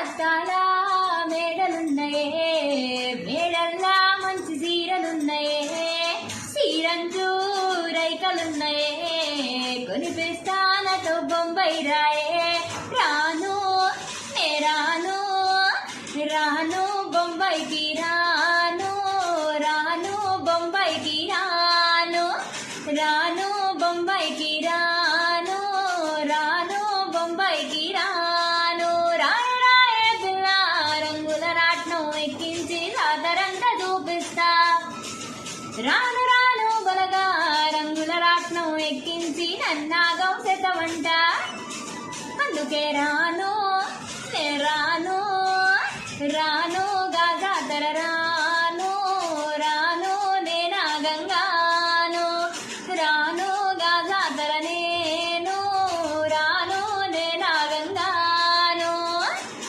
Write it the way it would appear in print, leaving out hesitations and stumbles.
అద్దాల మేడలున్నాయే, మేడల్లా మంచి సీరలున్నాయే, సీరంజు రైకలున్నాయే, కొనిపిస్తానతో బొంబాయి రాయే. రాను నే రాను, రాను బొంబాయికి రాను, రాను బొంబాయికి రాను, రాను బొంబాయికి రాను, రాను బొంబాయికి రాను. రాయ రాయ పిల్ల రంగుల రాట్నం ఎక్కించి సాదరంగా చూపిస్తా. రాను రాను బలగా రంగుల రాట్నం ఎక్కించి నన్నాగం సెతవంట. అందుకే రాను